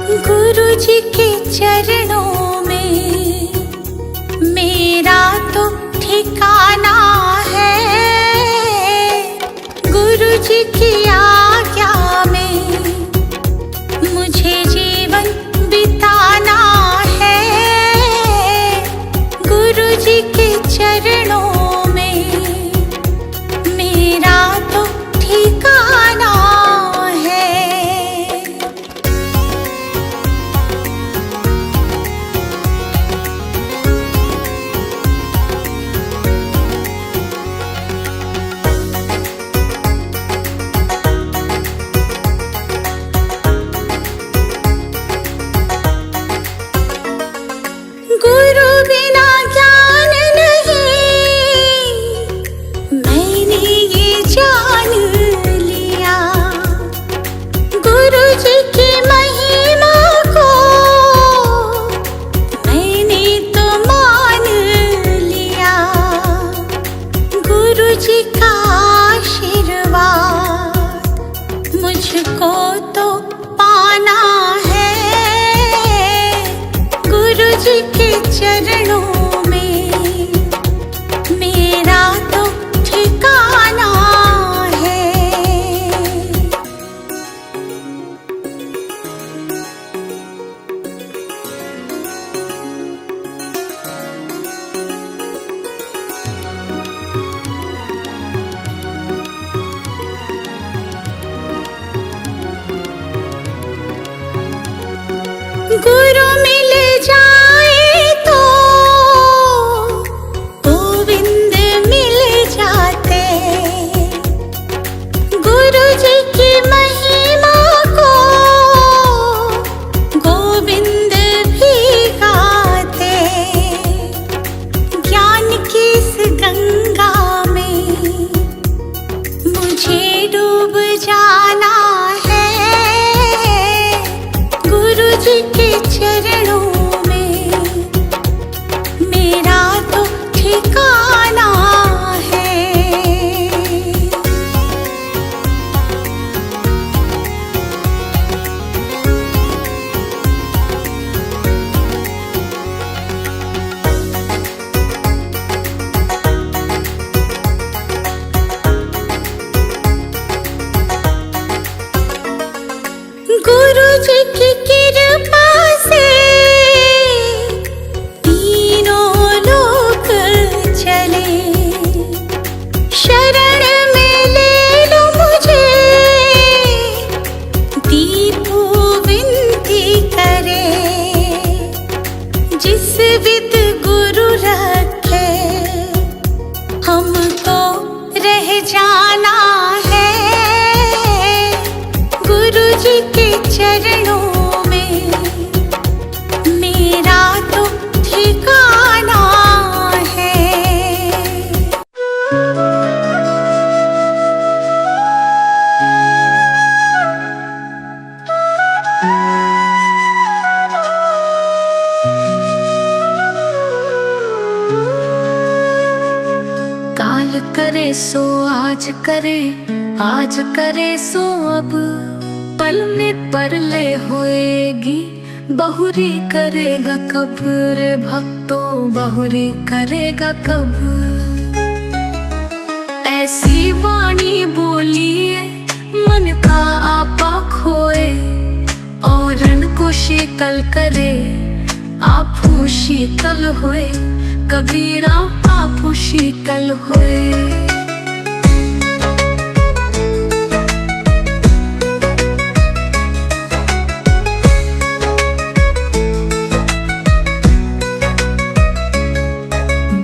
गुरु जी के चरणों में मेरा तो ठिकाना है। गुरु जी की आज्ञा में मुझे जीवन बिताना है। गुरु जी के चरणों में मेरा तो ठिकाना है। गुरु बिना ज्ञान नहीं, मैंने ये जान लिया। गुरु जी की महिमा को मैंने तो मान लिया। गुरु जी का आशीर्वाद मुझको तो पाना है। गुरु जी के चरणों में मेरा तो ठिकाना है। गुरु मिल जाए तो गोविंद मिल जाते। गुरु जी की महिमा को गोविंद भी गाते। ज्ञान की इस गंगा में मुझे डूब जाना है। गुरु जी के चरणों में मेरा तो ठिकाना है। गुरु जी की कृपा से तीनों लोक चले। शरण में ले लो मुझे, दीपू विनती करे। जिस विद गुरु रखे हमको रह जाना है। गुरु जी के चरणों में मेरा तो ठिकाना है। काल करे सो आज करे, आज करे सो अब। पल में परले होएगी, बहुरी करेगा कब रे भक्तों, बहुरी करेगा कब। ऐसी वाणी बोलिए मन का आपा खोए, औरन को शीतल करे आपू शीतल होए। कबीरा आपू शीतल होए।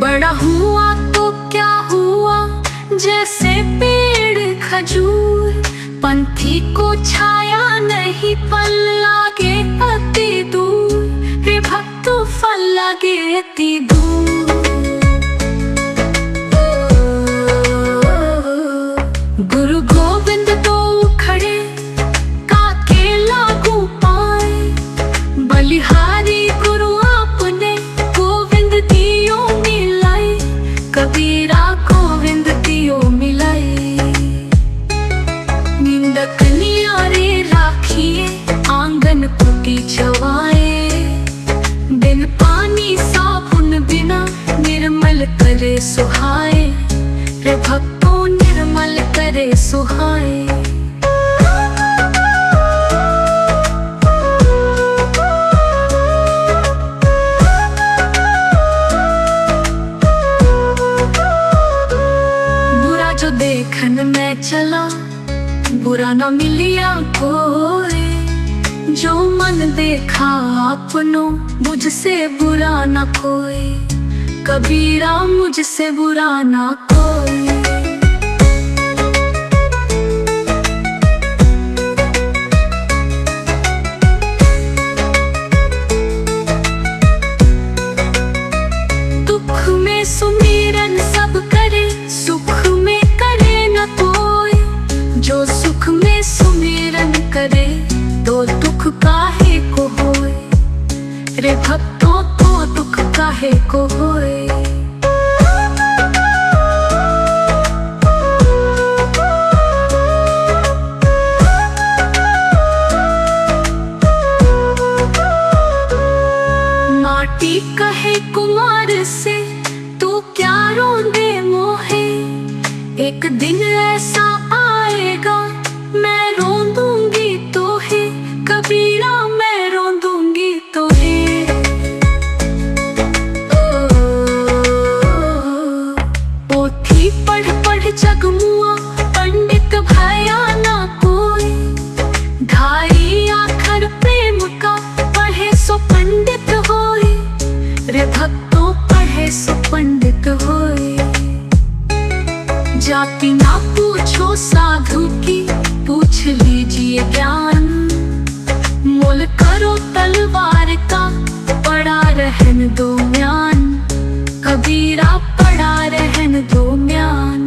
बड़ा हुआ तो क्या हुआ, जैसे पेड़ खजूर। पंथी को छाया नहीं, फल लागे अति दूर रे भक्तों, फल लागे अति दूर। गुरु गोविंद तो खड़े काके लागू पाए। बलिहारी गुरु आपने गोविंद दियो मिलाई। कबीरा गोविंद दियो मिलाई। निंदक नियारे राखिए आंगन मन टूटी छवाए। बिन पानी साबुन बिना निर्मल करे सुहाए। रे भक्तों निर्मल करे सुहाए। बुरा जो देखन में चला, बुरा न मिलिया कोई। जो मन देखा अपनों, मुझसे बुरा न कोई। कबीरा मुझसे बुरा न कोई। दुख में सुमिरन सब करे, सुख में करे न कोई। जो सुख में सुमिरन करे, तो दुख काहे को होए। रे भक्तों तो दुख काहे को होए। माटी कहे कुमार से, तू क्या रोंदे मोहे। एक दिन ऐसा आएगा, मैं रोंदूंगी तो है। कबीरा मैं रोंदूंगी तो है। पोथी पढ़ पढ़ जगमुआ, पंडित भया ना कोई। ढाई आखर प्रेम का, पढ़े सो पंडित होए। रे भक्तों पढ़े सो पंडित होए। जाति ना पूछो साधु की, पूछ लीजिए ज्ञान। मोल करो तलवार का, पड़ा रहन दो म्यान। कबीरा पड़ा रहन दो म्यान।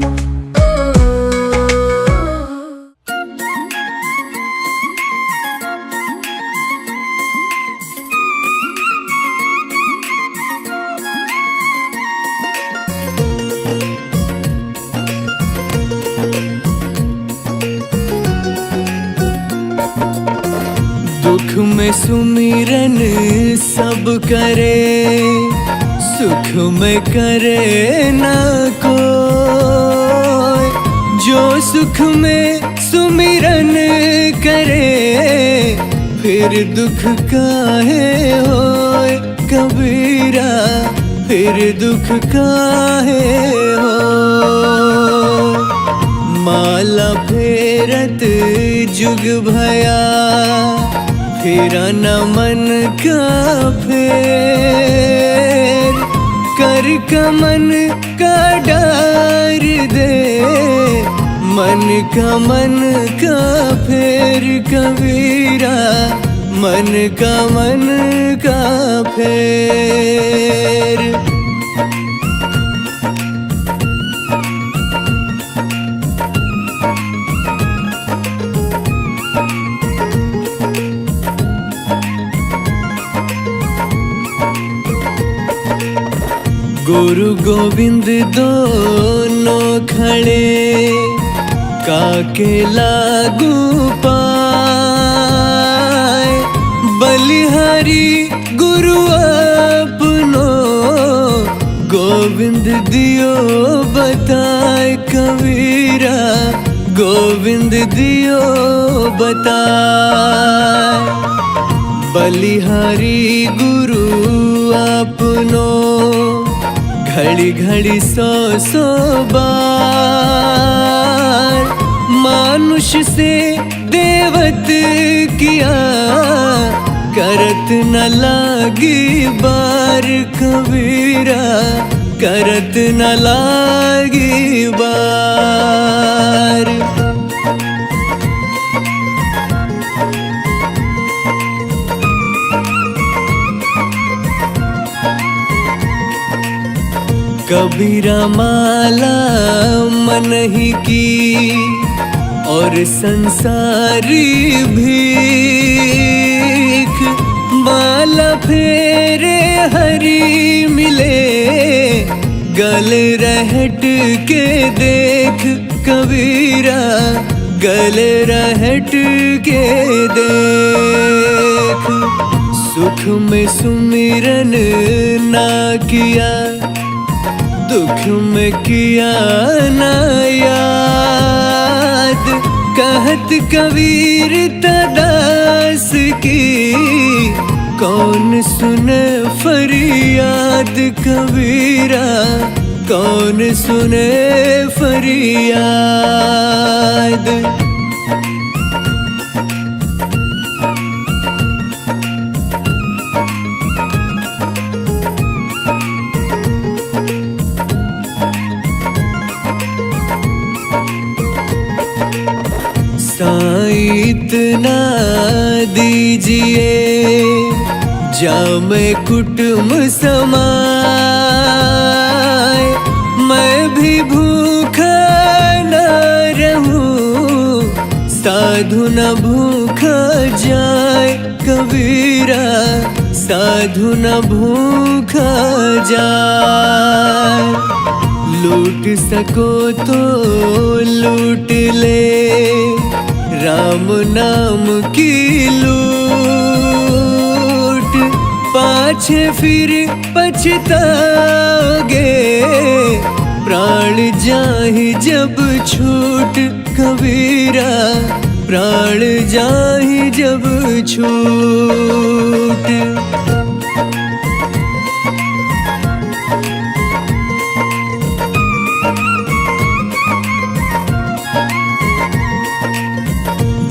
दुख में सुमिरन सब करे, सुख में करे न कोई। जो सुख में सुमिरन करे, फिर दुख काहे होए। कबीरा फिर दुख काहे होए। माला फेरत जुग भया, फेरा न मन का फेर। कर का मन का डार दे, मन का फेर। कबीरा मन का फेर। गुरु गोविंद दोनों खड़े, काके लागू पाए। बलिहारी गुरु अपनो, गोविंद दियो बताए। कबीरा गोविंद दियो बताए। बलिहारी गुरु अपनो, घड़ी घड़ी सौ सौ बार। मानुष से देवत किया, करत न लागी बार। कबीरा करत न लागी बार। कबीरा माला मन ही की, और संसारी भीख। माला फेरे हरी मिले, गल रहट के देख। कबीरा गल रहट के देख। देख, सुख में सुमिरन ना किया, दुख में किया ना याद। कहत कबीर तदास की, कौन सुने फरियाद कबीरा, कौन सुने फरियाद। साईं इतना दीजिए, जामे कुटुम्ब समाए, मैं भी भूखा न रहूं, साधु न भूखा जाए कबीरा, साधु न भूखा जाए। लूट सको तो लूट ले, राम नाम की लूट, पाछे फिर पछताओगे, प्राण जाहि जब छूट कबीरा, प्राण जाहि जब छूट।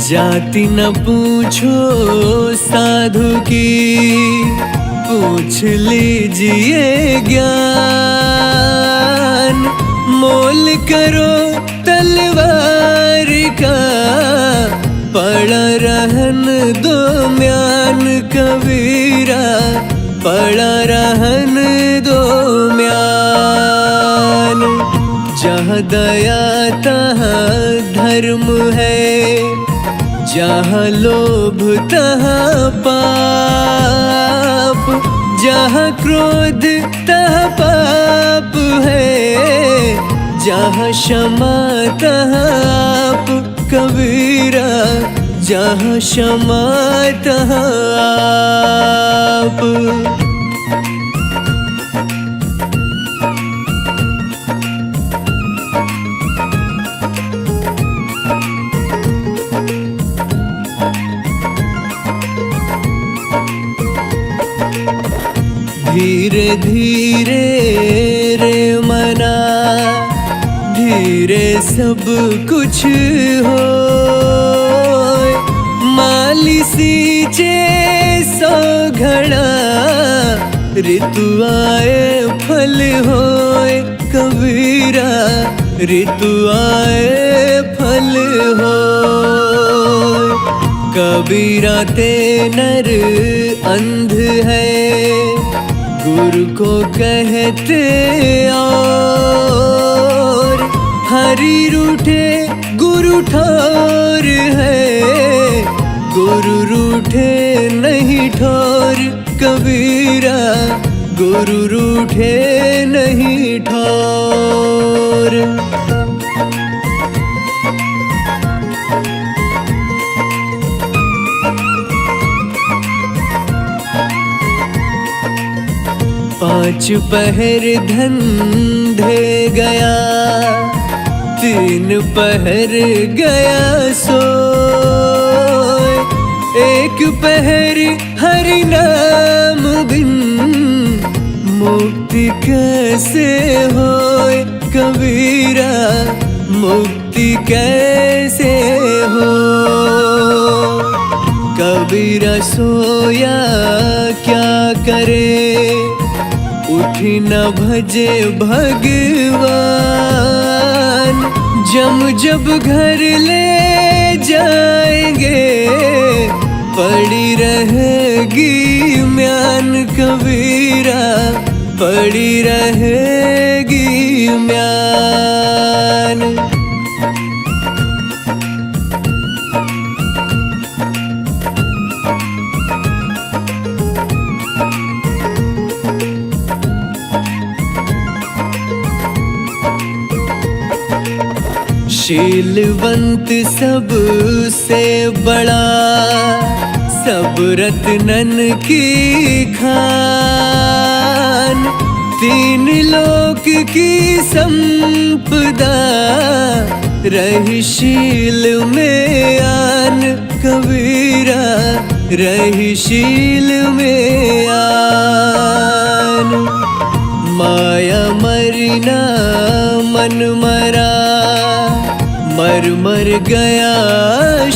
जाति न पूछो साधु की, पूछ लीजिए ज्ञान। मोल करो तलवार का, पड़ा रहन दो म्यान कबीरा, पड़ा रहन दो म्यान। जहाँ दया तहाँ धर्म है, जहाँ लोभ तहाँ पाप, जहाँ क्रोध तहाँ पाप है, जहाँ क्षमा तहाँ आप कबीरा, जहाँ क्षमा तहाँ आप। धीरे धीरे रे मना, धीरे सब कुछ हो, माली सींचे सौ घड़ा, ऋतु आए फल होए कबीरा, ऋतु आए फल होए। कबीरा ते नर अंध है, गुरु को कहते और, हरि रूठे गुरु ठोर है, गुरु रूठे नहीं ठोर कबीरा, गुरु रूठे नहीं ठोर। पांच पहर धंधे गया, तीन पहर गया सोए, एक पहर हरि नाम बिन, मुक्ति कैसे होए कबीरा, मुक्ति कैसे हो। कबीरा सोया क्या करे, उठी न भजे भगवान, जम जब घर ले जाएंगे, पड़ी रहेगी म्यान कबीरा, पड़ी रहेगी म्यान। शीलवंत सबसे बड़ा, सब रत्नन की खान, तीन लोक की संपदा, रही शील में आन कबीरा, रही शील में आन। माया मरना मन मरा, मर मर गया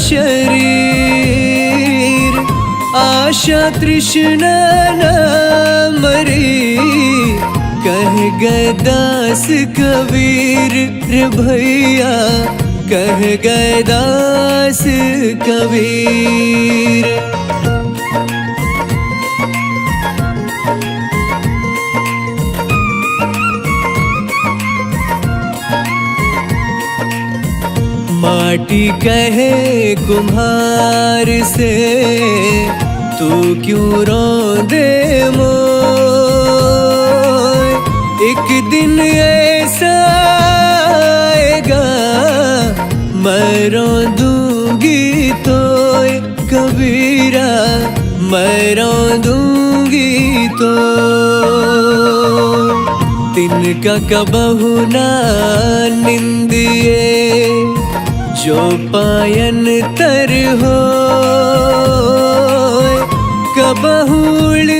शरीर, आशा तृष्णा न मरी, कह गए दास कबीर रे भैया, कह गए दास कबीर। माटी कहे कुम्हार से, तू क्यों रोंदे मोय, एक दिन ऐसा आएगा मैं रोंदूंगी तोय कबीरा, मैं रोंदूंगी तो। तिनका कबहु ना निंदिए, जो पायन तर हो, कबहूड़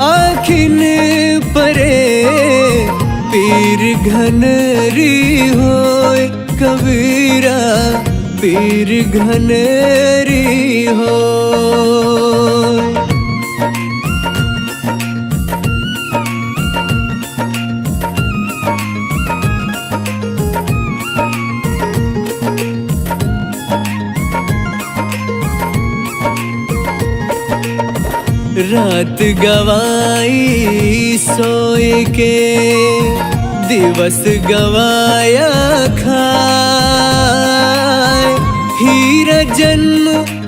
आखिन परे, पीर घनरी होय कबीरा, पीर घनरी हो। रात गवाई सोए के, दिवस गवाया खाए, हीरा जन्म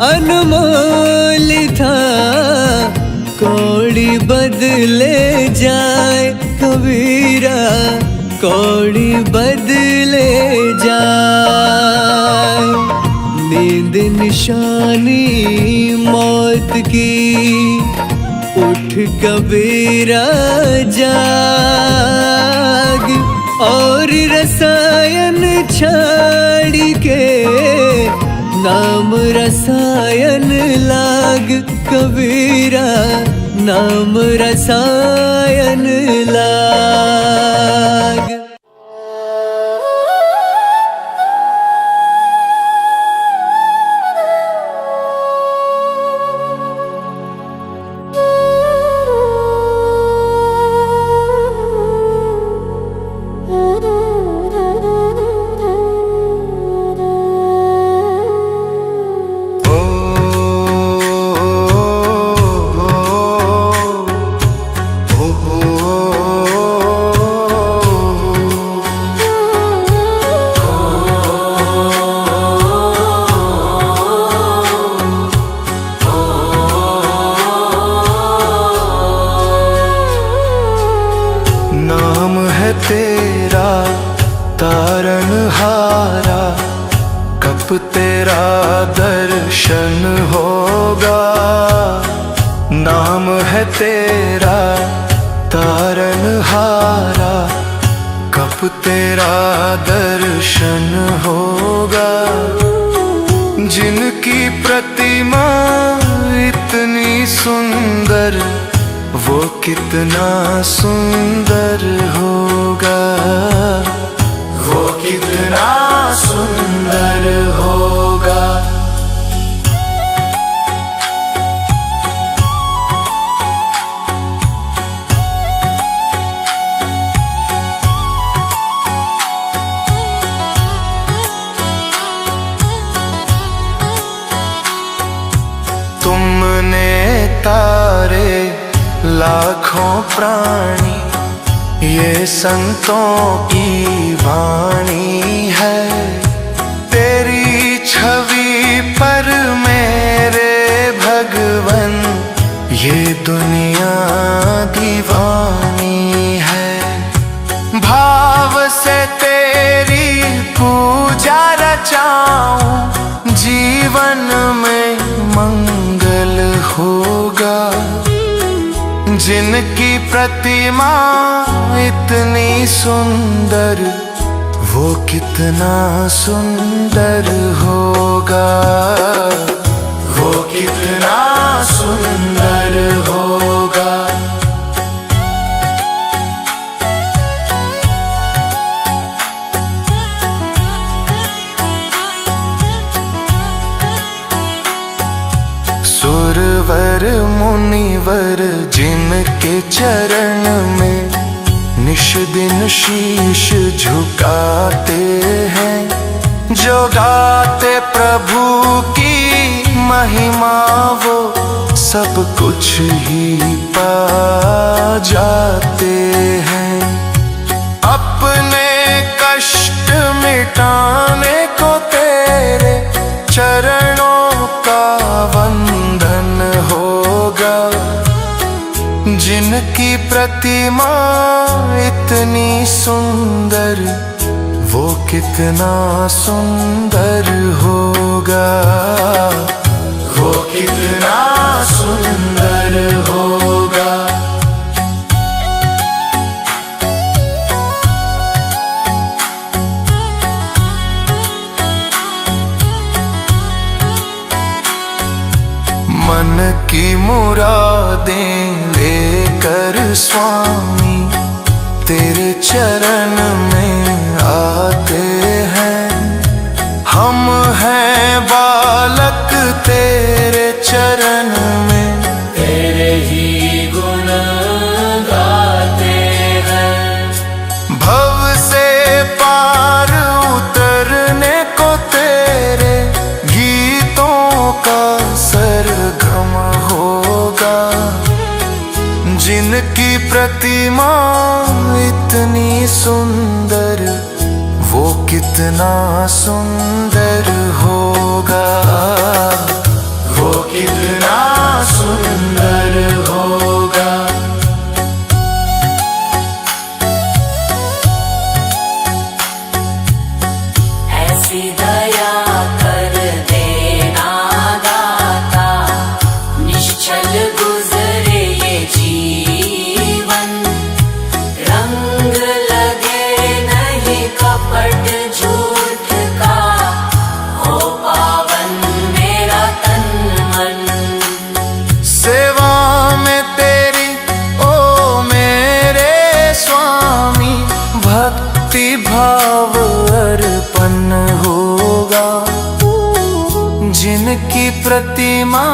अनमोल था, कौड़ी बदले जाए कबीरा, कौड़ी बदले जाए। नींद निशानी मौत की, उठ कबीरा जाग, और रसायन छाड़ के, नाम रसायन लाग कबीरा, नाम रसायन लाग। तेरा तारनहारा, कब तेरा दर्शन होगा। नाम है तेरा तारनहारा, कब तेरा दर्शन होगा। जिनकी प्रतिमा इतनी सुंदर, वो कितना सुंदर होगा, वो कितना सुंदर होगा। तुमने तारे लाखों प्राणी, ये संतों की वाणी है। तेरी छवि पर मेरे भगवन, ये दुनिया दीवानी है। भाव से तेरी पूजा रचाऊं, जीवन में मंगल होगा। जिनकी प्रतिमा इतनी सुंदर, वो कितना सुंदर होगा, वो कितना सुंदर होगा। सुरवर मुनिवर जिनके चरण में निश दिन शीश झुकाते हैं, जो गाते प्रभु की महिमा वो सब कुछ ही पा जाते हैं। अपने कष्ट मिटाने को तेरे चरणों का वंदन होगा। जिनकी प्रतिमा इतनी सुंदर, वो कितना सुंदर होगा, वो कितना सुंदर होगा। मन की मुरादें लेकर स्वामी तेरे चरण में आते हैं। हम हैं बालक तेरे चरण में, तेरे ही गुण गाते हैं। भव से पार उतरने को तेरे गीतों का सरगम होगा। जिनकी प्रतिमा इतनी सुंदर, वो कितना सुंदर होगा, वो कितना सुंदर होगा। ऐसी दया कर देना दाता, निश्चल गुजरे ये जीवन। रंग लगे नहीं कपट झूठ का, हो पावन मेरा तन मन। सेवा में तेरी ओ मेरे स्वामी, भक्ति भाव अर्पण होगा। जिनकी प्रतिमा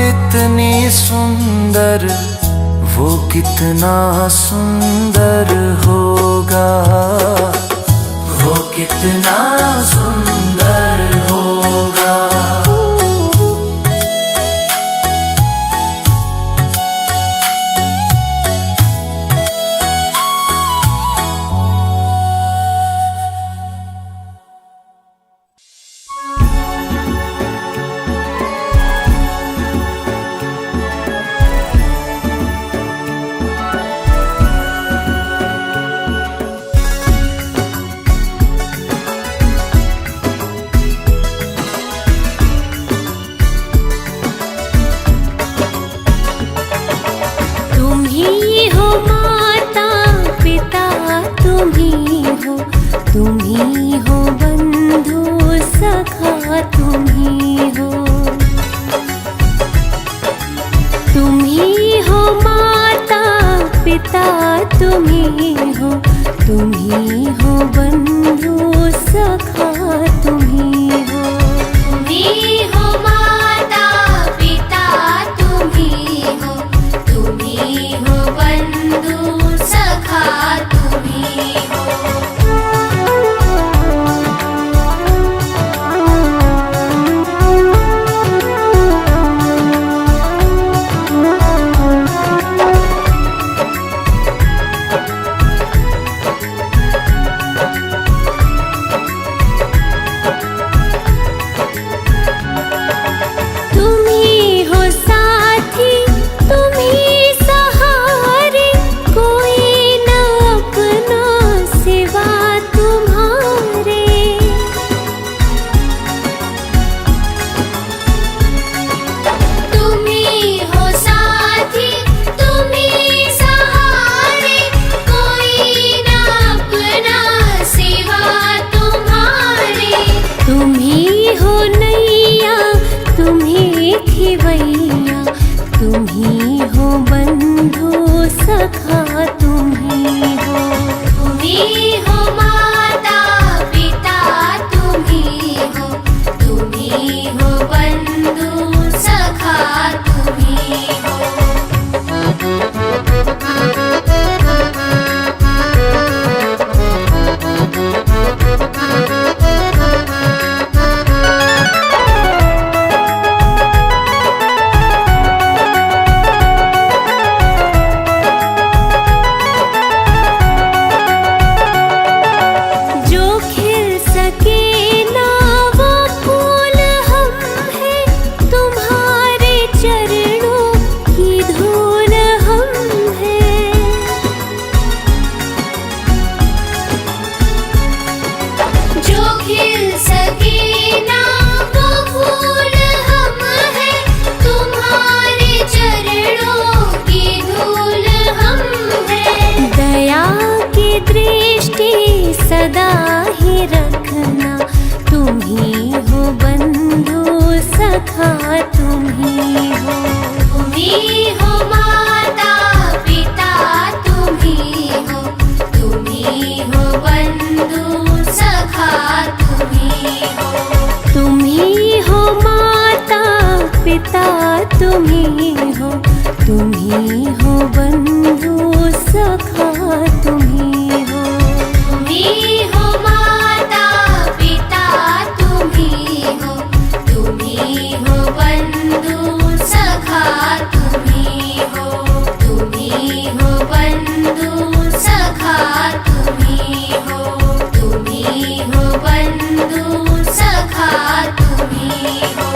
इतनी सुंदर, वो कितना सुंदर होगा, वो कितना सुंदर होगा। तुम ही हो माता पिता, तुम ही हो बंधु सखा, तुम ही हो माता पिता, तुम ही हो बंधु सखा, तुम ही हो माता पिता, तुम ही हो बंधु सखा, तुम ही हो। सखा तुम ही हो। तुम ही हो माता पिता, तुम ही हो, तुम ही हो बंधु सखा, तुम ही हो। तुम ही हो माता पिता, तुम ही हो, तुम ही हो बंधु सखा, तुम ही हो। तुम ही हो माता पिता, तुम ही हो, तुम ही हो बंधु सखा, तुम ही हो, तुम ही हो बंधु सखा, तुम ही हो, तुम ही हो बंधु सखा, तुम ही हो।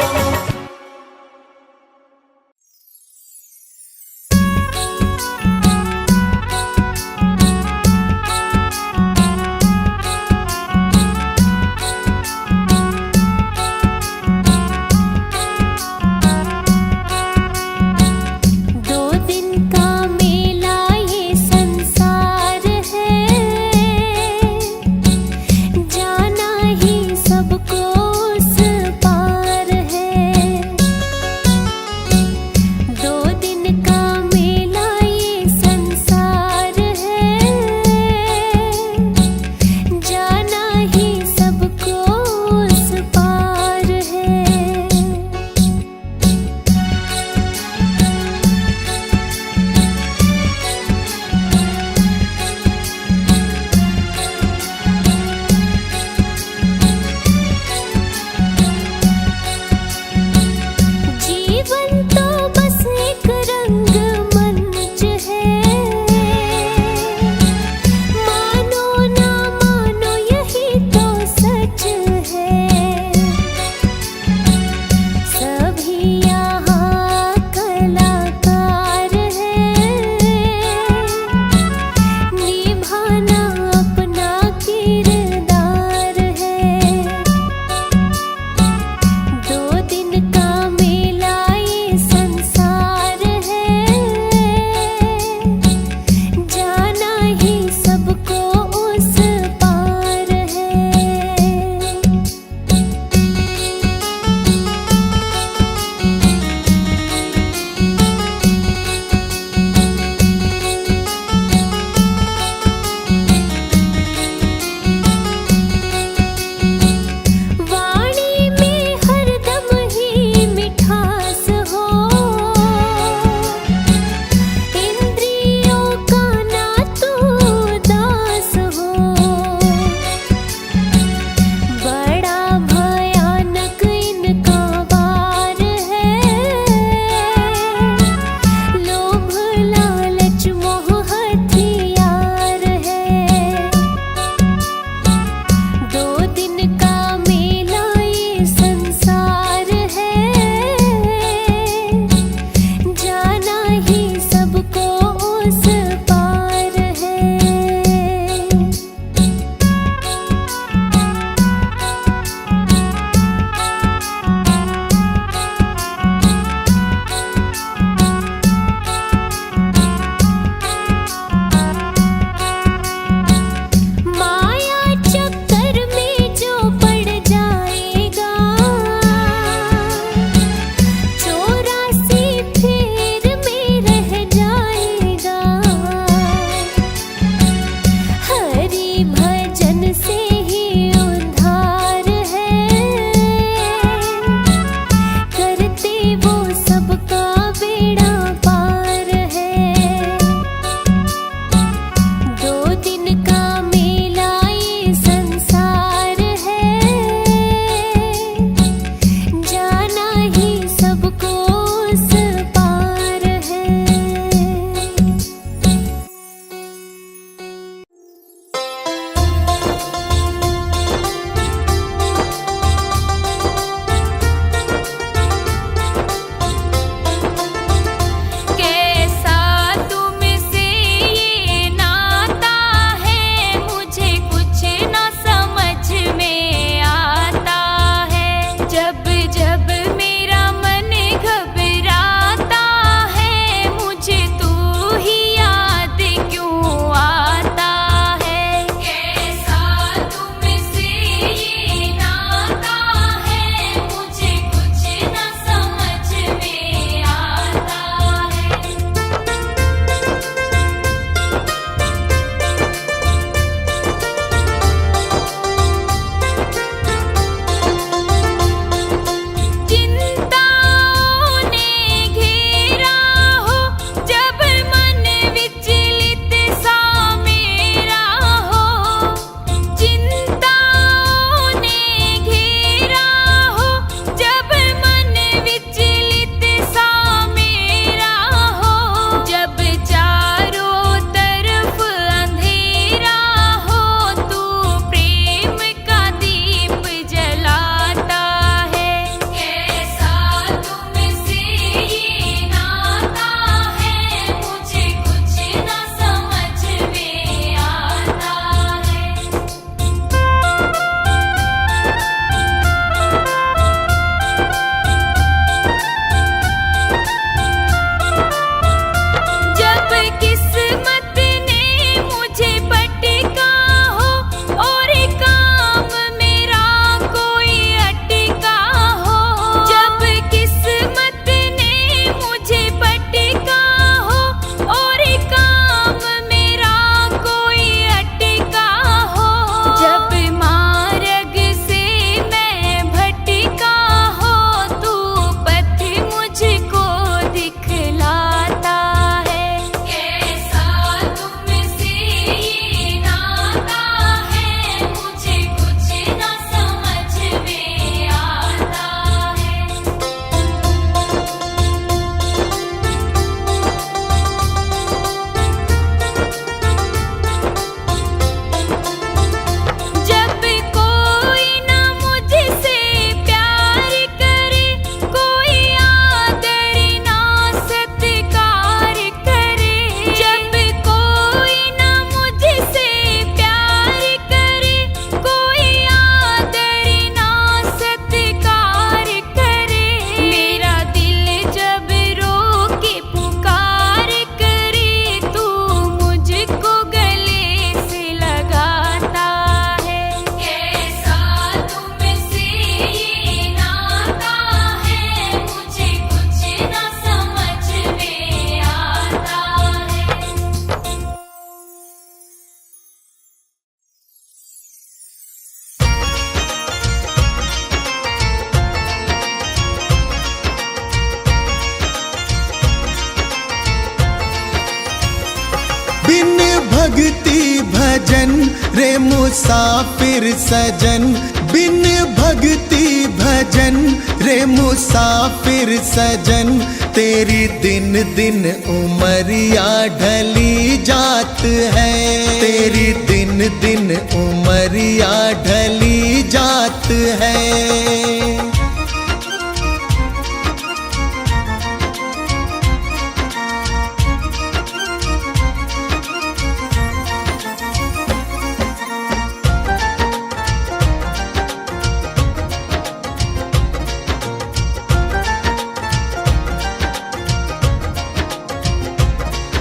भक्ति भजन रे मुसाफिर सजन, बिन भक्ति भजन रे मुसाफिर सजन, तेरी दिन दिन उमरिया ढली जात है, तेरी दिन दिन उमरिया ढली जात है।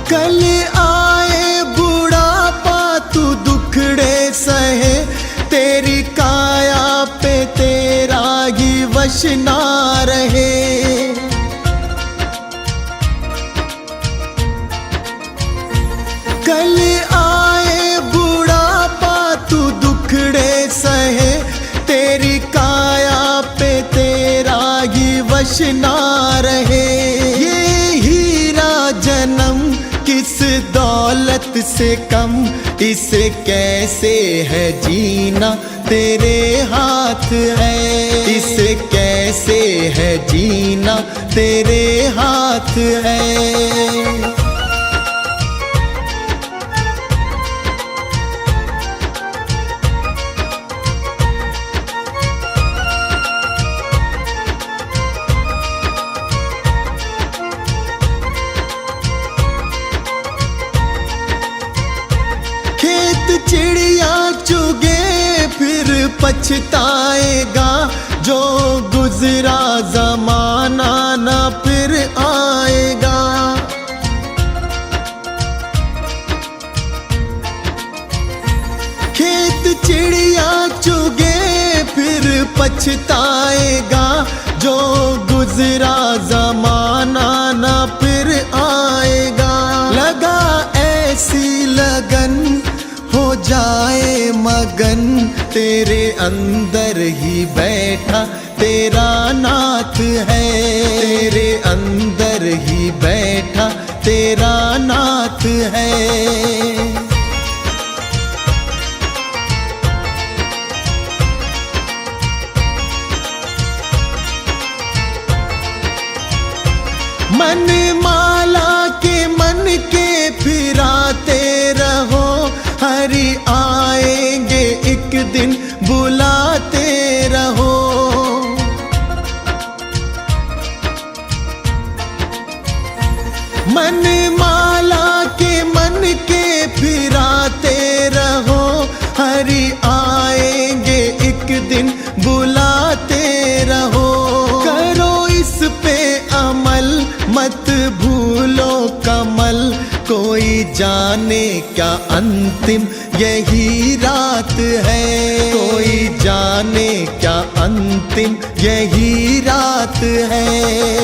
कल आए बुढ़ापा तू दुखड़े सहे, तेरी काया पे तेरा ही वश ना रहे। कल आए बुढ़ापा तू दुखड़े सहे, तेरी काया पे तेरा ही वश ना रहे। ये हीरा जन्म किस दौलत से कम, इसे कैसे है जीना तेरे हाथ है, इसे कैसे है जीना तेरे हाथ है। चिड़िया चुगे फिर पछताएगा, जो गुजरा जमाना ना फिर आएगा। खेत चिड़िया चुगे फिर पछताएगा, जो गुजरा जमाना ना फिर आएगा। लगा ऐसी लगन हो जाए मगन, तेरे अंदर ही बैठा तेरा नाथ है, तेरे अंदर ही बैठा तेरा नाथ है। मन माला के मन के फिराते रहो, हरि आएंगे एक दिन बुलाते रहो। मन माला के मन के फिराते रहो, हरि आएंगे एक दिन बुलाते रहो। करो इस पे अमल मत भूलो कमल, कोई जाने क्या अंतिम यही रात है, कोई जाने क्या अंतिम यही रात है।